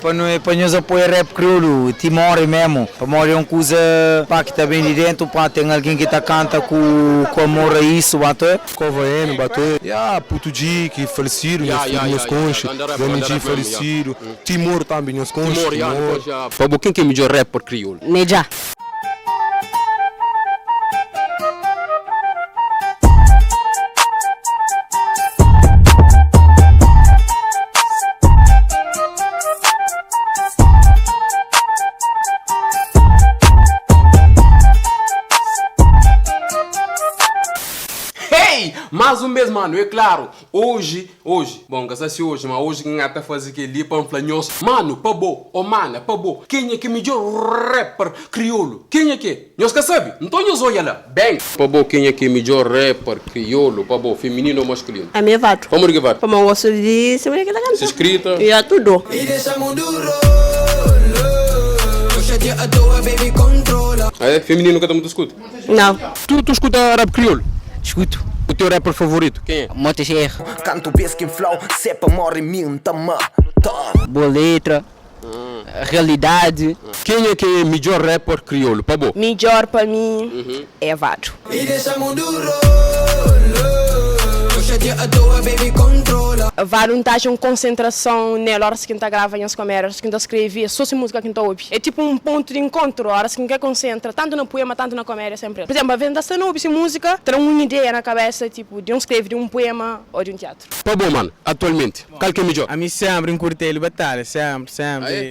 Para nós apoiar rap crioulo, Timor mesmo. Para morrer uma coisa pá, que está bem de dentro, pá, tem alguém que está canta com amor a isso, bater. Covaeno, bater. Puto G, que falecido, meus conchos. Dani G falecido. Timor também, meus conchos. Timor. Pabo, quem que é o melhor rapper crioulo? Neja. Mais um mês, mano, é claro. Hoje, bom, gastar-se hoje, mas hoje quem até fazer aquele panflanhoso. Mano, pabo, mana, pabo, quem é que é melhor rapper crioulo? Quem é que? Nós que sabe? Então nós olha lá, bem. Pabo, quem é que é melhor rapper crioulo? Pabo, feminino ou masculino? A minha vato. Vamos ligar, vato. Como eu gosto de saber que ela canta. Se escrita. E a tudo. É, feminino que estamos escuta? Não. Tu escuta rap crioulo? Escuto. O teu rapper favorito, quem é? Motas R. Canto pesca em flow, sepa morre minta mata. Boa letra. Realidade. Quem é que é melhor rapper crioulo? Pabo. Melhor para mim é vato. Vários não têm concentração nela, hora que está gravando as câmeras, que está escrevendo, só se música que está ouvindo. É tipo um ponto de encontro, hora que quer concentra, tanto no poema, tanto na comédia, sempre. Por exemplo, a venda está ouvindo música, tem uma ideia na cabeça, tipo, de escrever de um poema ou de um teatro. Pabo, mano, atualmente, qual que é melhor? A mim sempre encurtei ele batalha, sempre.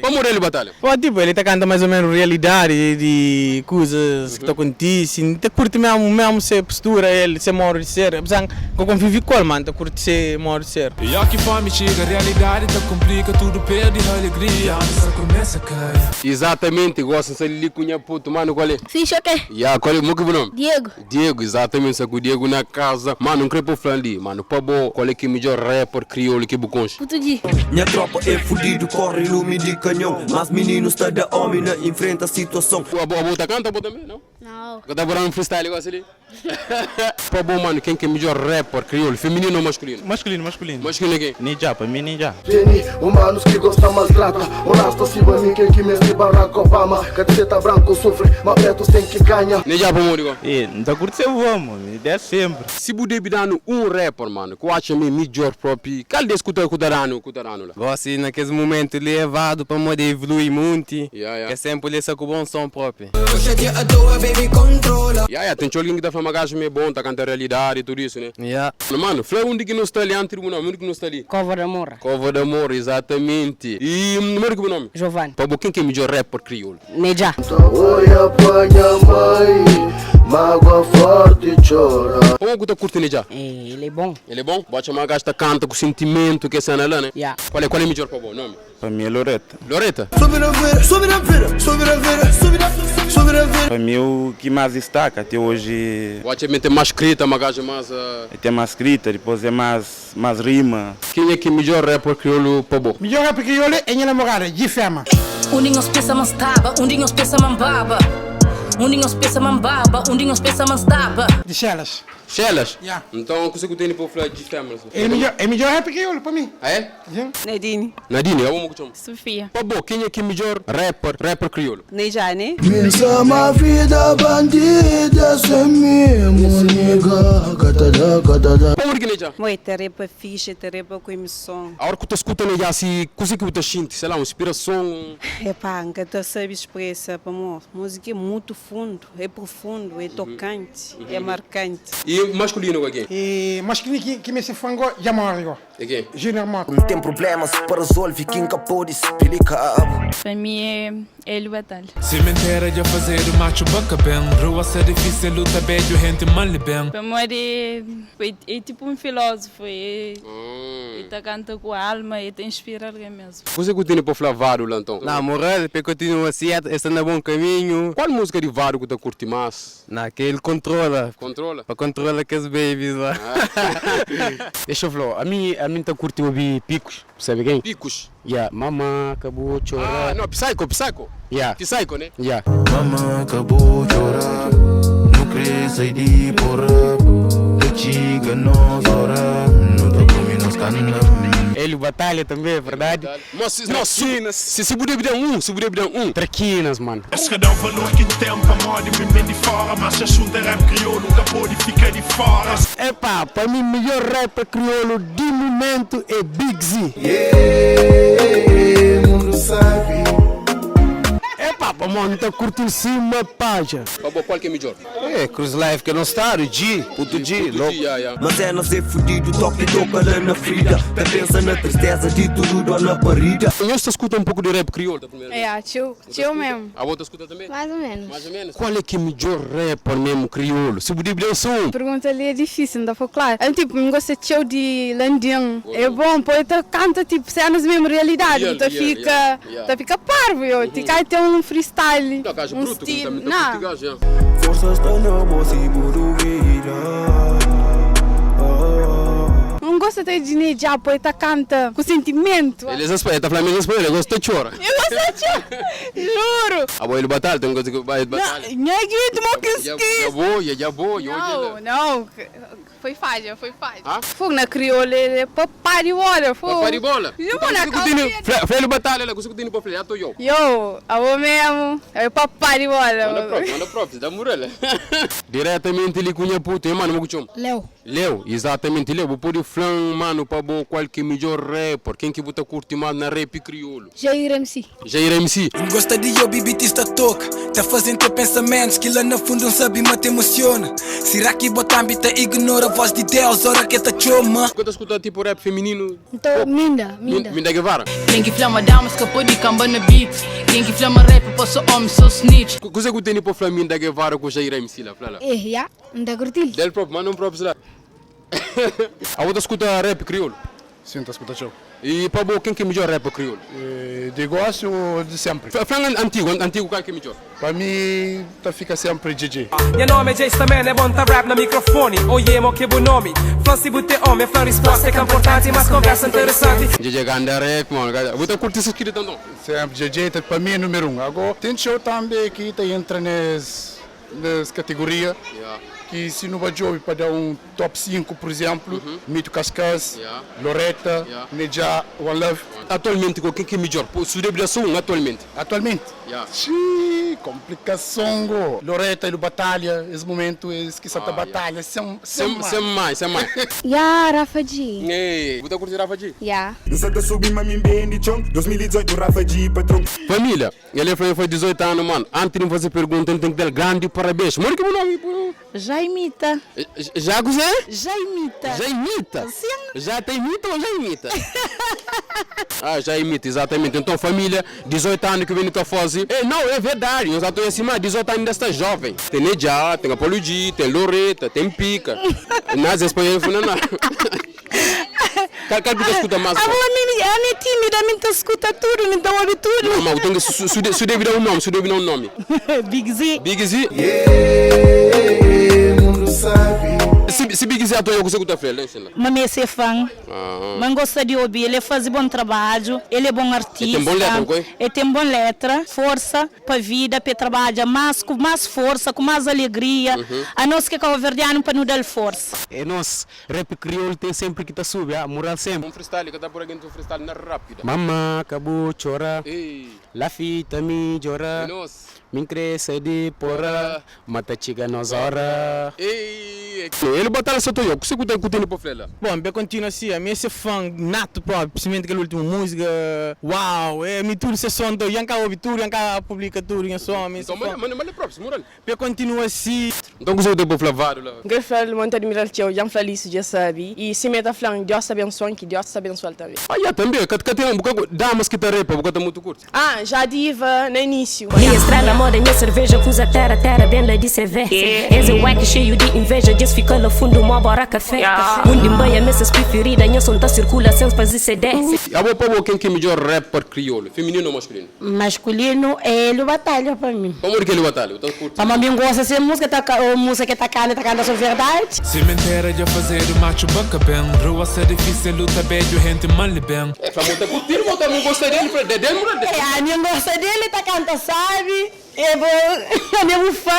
Vamos morrer ele batalha. Pô, tipo, ele tá cantando mais ou menos realidade de coisas que acontecem. Tá curte mesmo ser postura, ele ser modo de ser. Apesar que eu convivi com ele, mano, tá curte ser modo de ser. E que fome chega, a realidade tá complica, tudo perde a alegria. Só começa a cair. Exatamente, gosta de ali com a puto, mano, qual é? Ficha o quê? Qual é o meu nome? Diego. Diego, exatamente, só que o Diego na casa. Mano, não creio para falar ali, mano, Pabo, qual é que é o melhor rapper crioulo que buconche? Puto G. Minha tropa é fudido, corre lume de canhão. Mas menino está da homem, não enfrenta a situação. A bota canta, bota também, não? Não. Tá botando um freestyle igual ali? Pabo, mano, quem que é o melhor rapper crioulo? Feminino ou masculino? Masculino. Masculino é quem? Ninja, para mim ninja. Geni, humanos que gostam maltrata. Honesto acima de mim, quem que mesmo Barack Obama. Camiseta branco sofre, mas pretos tem que ganhar. Nem já vamos, igual. Não tá curto ser vamos, ideia sempre. Se puder me dar um rapper, mano, que eu acho me melhor próprio, qual de escutar cutarano lá? Gosto naquele momento levado para poder evoluir muito. Yeah. É sempre ele com bom som próprio. Hoje é dia à toa, baby, controla. Tem alguém que tá falando que é bom, tá cantando realidade e tudo isso, né? Mano, foi onde que não está ali no tribunal, onde que não está ali? Cova da Morra. Cova da Morra, exatamente. E o que é o nome? Giovanni. Pabo, quem que é o melhor rapper crioulo? Neja. Oi, apanha mãe, mágoa forte chora. Como que tu curte ele já? Ele é bom. Ele é bom? Bate uma gasta, canta com sentimento, que é cena lá, né? Yeah. Qual é o melhor Pabo, o nome? Para mim é Loreta. Loreta? Sobe na feira, sobe na feira, sobe na feira, sobe na feira. Para mim o que mais destaca até hoje Bate é mais escrita, uma gaja mais... é mais escrita, depois é mais rima. Quem é que é o melhor rapper crioulo, Pabo? Melhor rapper crioulo é minha namorada, Gifema. Undinhos pensa man staba, undinhos pensa man baba. Undinhos pensa man baba, undinhos pensa man staba. De Shellas. Shellas? Yeah. Então, o que você tem para falar de temas? É melhor rapper crioulo para mim. É? Nadine. Nadine, é o que chama? Sofia. Pabo, quem é que é o melhor rapper crioulo? Neja, né? Pensa uma vida bandida, sem mesmo, nega. Catada. Pabo, quem é já? Moi, tarefa ficha, tarefa com emissão. A hora que tu escuta, né, já se... Coisa que tu sente, sei lá, uma inspiração... É pá, nunca tu sabe expressar para mim. Música é muito fundo, é profundo, é tocante, é marcante. E masculino aqui? E masculino que me se fango, Jamarigo. É quem? Junior Marco. Não tem problemas para resolver, quem capô de explicar. Para mim é Hélio Batalha. Cemitério de fazer o macho baca bem. Rua ser difícil, luta bem, o gente mal bem. Para mim é tipo um filósofo. Ele canta com a alma e te inspira alguém mesmo. Você que tem para falar vários lá então? Na moral, para continuar assim, está no bom caminho. Qual música de vários que tu curte mais? Naquele controla. Controla? Para controlar aqueles babies lá. Deixa eu falar, a mim tá curto ouvir Picos, sabe quem? Picos? Mamã acabou de chorar. Não, Psycho. Psycho, né? Mamãe acabou de chorar, não queria sair de porra. Chica, nós ora, não tô comigo nos canos. Ele batalha também, é verdade. Mas se puder dar um. Traquinas, mano. Esse redão valor que tempo a moda me vem de fora, mas a chunta rap crioulo nunca pode ficar de fora. Epá, para mim, melhor rapper crioulo de momento é Big Z. Mundo sabe. Epá, mano, tá curtindo cima, página. Qual que é melhor? Cruz Life que não está, o G, puto G, louco. Mas é não ser fudido, toque toca lá na ferida. Tá pensa na tristeza de tudo lá na barriga. Eu escuta um pouco de rap crioulo também. Tio mesmo. A outra escuta também? Mais ou menos. Mais ou menos. Qual é que é melhor rapper mesmo crioulo? Se puder dar som. Pergunta ali é difícil, não dá para claro. É tipo, me gosta de de Landian. É bom, poeta canta tipo cenas mesmo realidade. Tu fica parvo, eu. Tu cai ter um freestyle. Um estilo. Não. Forças da moça e buruíra. Não gosta de nejar, poeta canta com sentimento. Ele respeita, Flamengo respeita, ele gosta de chorar. Eu gosto de chorar, juro. Ah, bom, ele batalha, tem coisa que vai batalha. Não, não. Foi falha. Fogo na crioula, ele é paparibola. Paparibola? Filho batalha, ele consegue ter para filho, eu. Eu, mesmo, é paparibola. Manda próprio, dá muralha. Diretamente ele cunha puto, mano, mo kuchum. Leo, exatamente, Leo, vou pôr flan, mano, para bom, qual que é melhor rapper, quem que você curte mais na rap crioulo? Jair MC. Gosta de eu, bibitista toca, tá fazendo ter pensamentos que lá no fundo não sabe, mas te emociona. Será que bota ambita ignora a voz de Deus, hora que tá choma? Quando escuta tipo rap feminino? Então, Minda Guevara. Quem que flama damas que pode cambar na beat. Quem que flama rap, posso homem, sou snitch. Coisa que tem para Minda Guevara com Jair MC lá, flala? Não dá curtir. Del próprio, manda próprio lá. A outra escuta rap crioulo? Sim, tá escutando show. E para bom, quem que é melhor rapper crioulo? De gosto ou de sempre? Flan antigo, qual que é melhor? Para mim, tá fica sempre DJ. Meu nome é Jace também, é bom tá rap no microfone. Oye, mo que bom nome. Flan se bote homem, flan resposta é que é importante, mas conversa interessante. DJ Ganda rap, mano. Você curte esse escrito então? Sempre, DJ para mim é número 1. Agora, tem show também que tá entra nas categorias. Que se não vai jogar para dar um top 5, por exemplo, Mito Cascas, Loretta, Neja, One Love. Atualmente, quem que é melhor? Se deve dar som atualmente? Sim, complicação. Loretta, ele batalha, esse momento, que só tá batalha. Sem mais. Rafa G. Ei, você curte Rafa G? Nessa subir, mas me bem de chão. 2018, Rafa G, patrão. Família, ele foi 18 anos, mano. Antes de fazer pergunta, ele tem que dar grande parabéns. Mano, que bom nome, Jaimita. Já José? Jaimita. Sim. Já tem mita ou já imita? Já imita, exatamente. Então, família, 18 anos que vem tua fase. Não, é verdade. Eu já estou acima, 18 anos ainda está jovem. Tem Neja, tem Apolo G, tem Loretta, tem Pica. Nas espanhóis não nada. Qual que tu escuta mais? A minha é tímida, me escuta tudo, me dá ouve tudo. Não, mas então, se deve dar um nome, Big Z. Mundo sabe. Se Big Z atua, eu consigo estar feliz. Mas eu sou fã. Mas gosta de ouvir. Ele faz bom trabalho. Ele é bom artista. Ele tem bom letra, Ele tem bom letra. Força para a vida, para trabalhar. Mas com mais força, com mais alegria. A nós que é cabo-verdiano para nos dar força. É nós, rap crioulo tem sempre que tá subindo, a moral sempre. Um freestyle, que tá por aqui, um freestyle na rápida. Mamá, acabou de chorar. La fita me llora. Me cresce de porra. Mata chiga nos hora. Ele batalha só eu, consigo ter curtindo para frela. Bom, eu continuo assim, a minha é fã nato, principalmente aquela última música. Uau, me tudo se som, yanka ouve tudo, yanka publica tudo, yanka som. Então, mas é próprio, moral. Eu continuo assim. Então, consigo ter para flavado lá. Eu falo muito admirar teu, já falei isso, já sabe. E se meta falando, Deus abençoe, que Deus abençoe também. Também, que tem um bocado, damas que tá repa, um bocado muito curto. Já diva no início. Minha estrela moda, minha cerveja, cusa terra, bem lá de cerveja. Esse wack cheio de inveja, diz fica no fundo, uma bora café. Onde banha, minhas preferidas, minha som tá circula, sem fazer CD. Quem que é melhor rapper crioulo? Feminino ou masculino? Masculino, ele batalha para mim. Como é que ele batalha? Para mim, gosta de música que tá cantando a sua verdade. Cimenteira de fazer o macho banca bem. Rua ser difícil, luta bem, gente mal bem. Pra montar curtir, não gosta dele, a minha gosta dele, tá cantando, sabe? É bom, é um fã.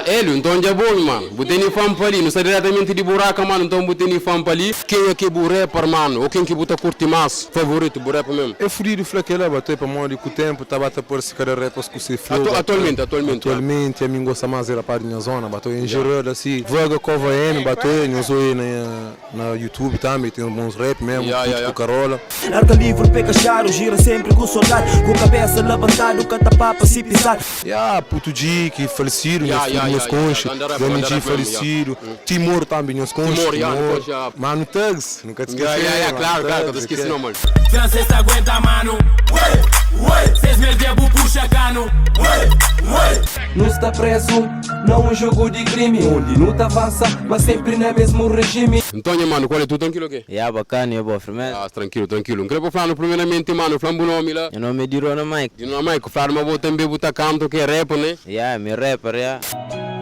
Ele, então já é bom, mano. Botei ni fã para ali, não sei diretamente de buraca, mano. Então botei ni fã para ali. Quem é que é rapper, mano? Ou quem que bota curte mais? Favorito, rapper mesmo. É furido, flaquela, bateu para mão com o tempo, tá batendo por se cada rappers com se flow. Atualmente, a mim gosta mais da parte da zona, bateu em geral, assim. Vaga cova N, bateu, eu sou na YouTube também, tem bons rap mesmo, com Carola. Larga livre, pega charo, gira sempre com o solar, com a cabeça levantada, canta papa se pisar. Puto G, que falecido, meus conchos, Dani G falecido, Timor também, meus conchos, Mano Tugs, nunca te esqueci. Claro, eu te esqueci não, mano. Francês aguenta, mano. Cês merdebu puxa cano. Não está preso, não um jogo de crime, onde luta avança, mas sempre no mesmo regime. Antônio, mano, qual é tu? Tranquilo o quê? Bacana, é bom, firmeza. Tranquilo. Não quero falar primeiramente, mano, falando o nome lá. Meu nome é Dirona Mike. Dirona Mike, falar uma boa também, botar canto que é rap, né? Meu rapper,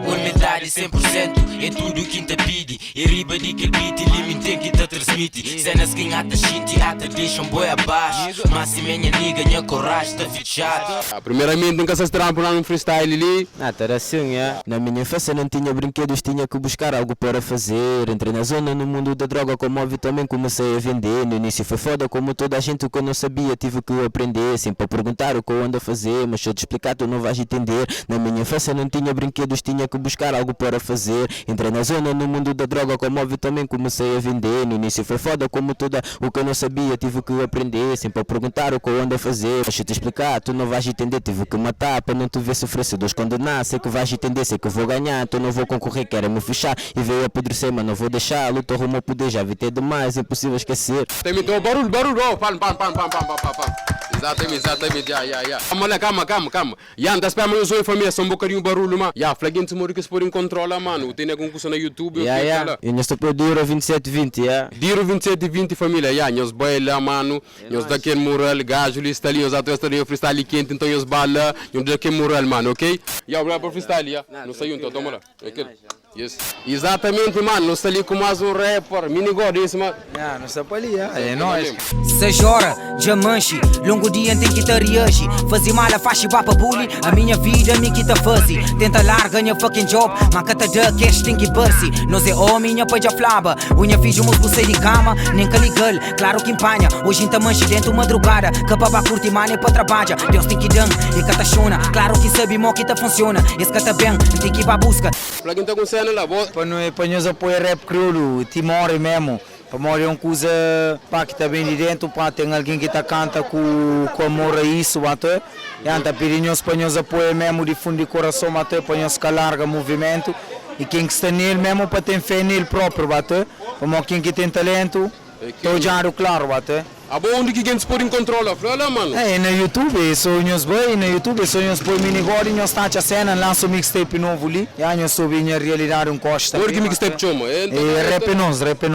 Unidade 100% é tudo que te pede. E riba de que beat, limite que te transmite. Cenas que ata shit, ata deixam boi abaixo. Mas se minha liga, minha coragem tá fechada. Primeiramente, nunca se estranha por um freestyle ali. Tá assim, Na minha infância não tinha brinquedos, tinha que buscar algo para fazer. Entrei na zona, no mundo da droga, como óbvio também comecei a vender. No início foi foda, como toda a gente, o que eu não sabia, tive que aprender. Sempre a perguntar o que eu ando a fazer, mas se eu te explicar, tu não vais entender. Na minha infância não tinha brinquedos, tinha que buscar algo para fazer. Entrei na zona, no mundo da droga, como óbvio também comecei a vender. No início foi foda, como toda o que eu não sabia, tive que aprender. Sempre a perguntar o que eu ando a fazer, mas se eu te explicar, tu não vais entender. Tive que matar para não te ver sofrer. Se Deus condenar, sei que vais entender, sei que vou ganhar, então não vou concorrer, quero me fechar e veio apodrecer, mas não vou deixar, a luta rumo ao poder, já vi ter demais, é impossível esquecer. Tem barulho, pam. Exatamente, calma. Anda, espera, mas eu sou em família, são um bocadinho barulho, mano. Flaguinho, se morrer que se pode controlar, mano. Tem algum curso na YouTube, eu não estou por Diro 2720, Diro 2720, família, nós baila, mano, nós daquele mural, gajo, lista ali, nós atuamos freestyle quente, então nós bala, nós daquele mural, mano, ok? Olha para freestyle, não saiu então, toma lá. Yes. Exatamente, mano, nós estamos ali com mais um rapper, minigode isso, mano. Nós estamos ali, é nóis. 6 horas, diamante, longo dia tem que te reagir. Fazer mala, faz chibapa bully, a minha vida me quita fuzzy. Tenta larga, minha fucking job, macata da cash tem que bursi. Nós é homem, minha pai já flaba, unha fiz umas você de cama, nem que legal, claro que empanha. Hoje em tamanho dentro madrugada, capaba curtir mano é para trabalhar. Deus tem que dar, e catachona, claro que sabe mo que tá funciona. Esse cata bem, tem que ir pra busca. Plugin tá com cena lá, boa. Para nós apoiar rap crioulo, Timor mesmo. Para morrer uma coisa que está bem de dentro, para ter alguém que canta com amor a isso, até. E anda pedindo para nós apoiar mesmo de fundo de coração, até para nós calar o movimento. E quem está nele mesmo para ter fé nele próprio, até. Para quem que tem talento, estou já claro, até. Onde que quem se pode controlar? Fala, mano. Na YouTube, sou nós bem, na YouTube, sou nós por minigode, nós está a cena, lanço mixtape novo ali, e nós soube na realidade costa. Por que mixtape chama? Rap nós. Rap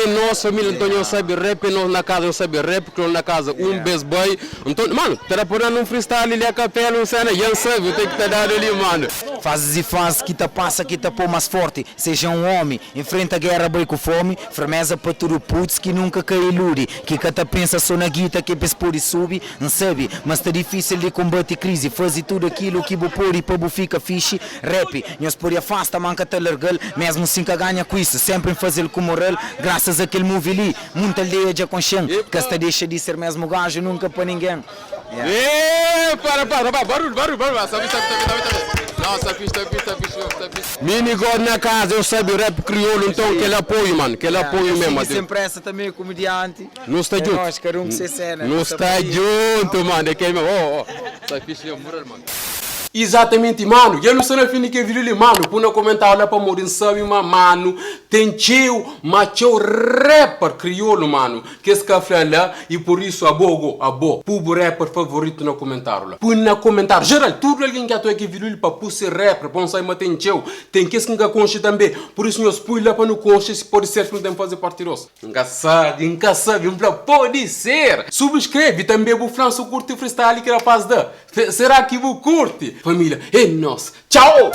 nós, família, então eu sabe rap nós na casa, eu sabe rap que na casa, best boy. Então, mano, tá por um freestyle ali a capela, não cena, eu sabe, tem que estar dado ali, mano. Fazes que te passa, que te pôr mais forte, seja um homem, enfrenta a guerra bem com fome, firmeza para tudo putz que nunca cai ilude, que pensa só na guita que pensa por e subir, não sabe, mas está difícil de combater crise, fazer tudo aquilo que vou pôr e para vou ficar fixe, rap, nós por afasta, manca te largar, mesmo assim que ganha com isso, sempre em fazer com moral, graças àquele movie ali, muita aldeia já consciente, que esta deixa de ser mesmo gajo, nunca para ninguém. Para, barulho, sabe. Nossa, pista. Minigode na casa, eu sabe o rap crioulo, então aquele apoio, mano, aquele apoio mesmo. Sempre essa também, comediante. Não está junto. Nós, cada um que se cena. Não está junto, mano, é que mesmo. Essa pista é moral, mano. Exatamente, mano. E eu não sei na fim que viu ele, mano. Por não comentar lá para morir, sabe, mano. Tem tio, macho rapper crioulo, mano. Que esse café lá e por isso abo. Pubo rapper favorito no comentário lá. Por no comentário, geral, tudo alguém que atua aqui viu ele para puxar rapper, para não sair mas tem tio. Tem que esse que conche também. Por isso nós pui lá para no conche, se pode ser que não tem que fazer parte nossa. Encaçado, pode ser. Subscreve também o França curte freestyle que rapaz da. Será que vou curte? Família, é nossa. Tchau!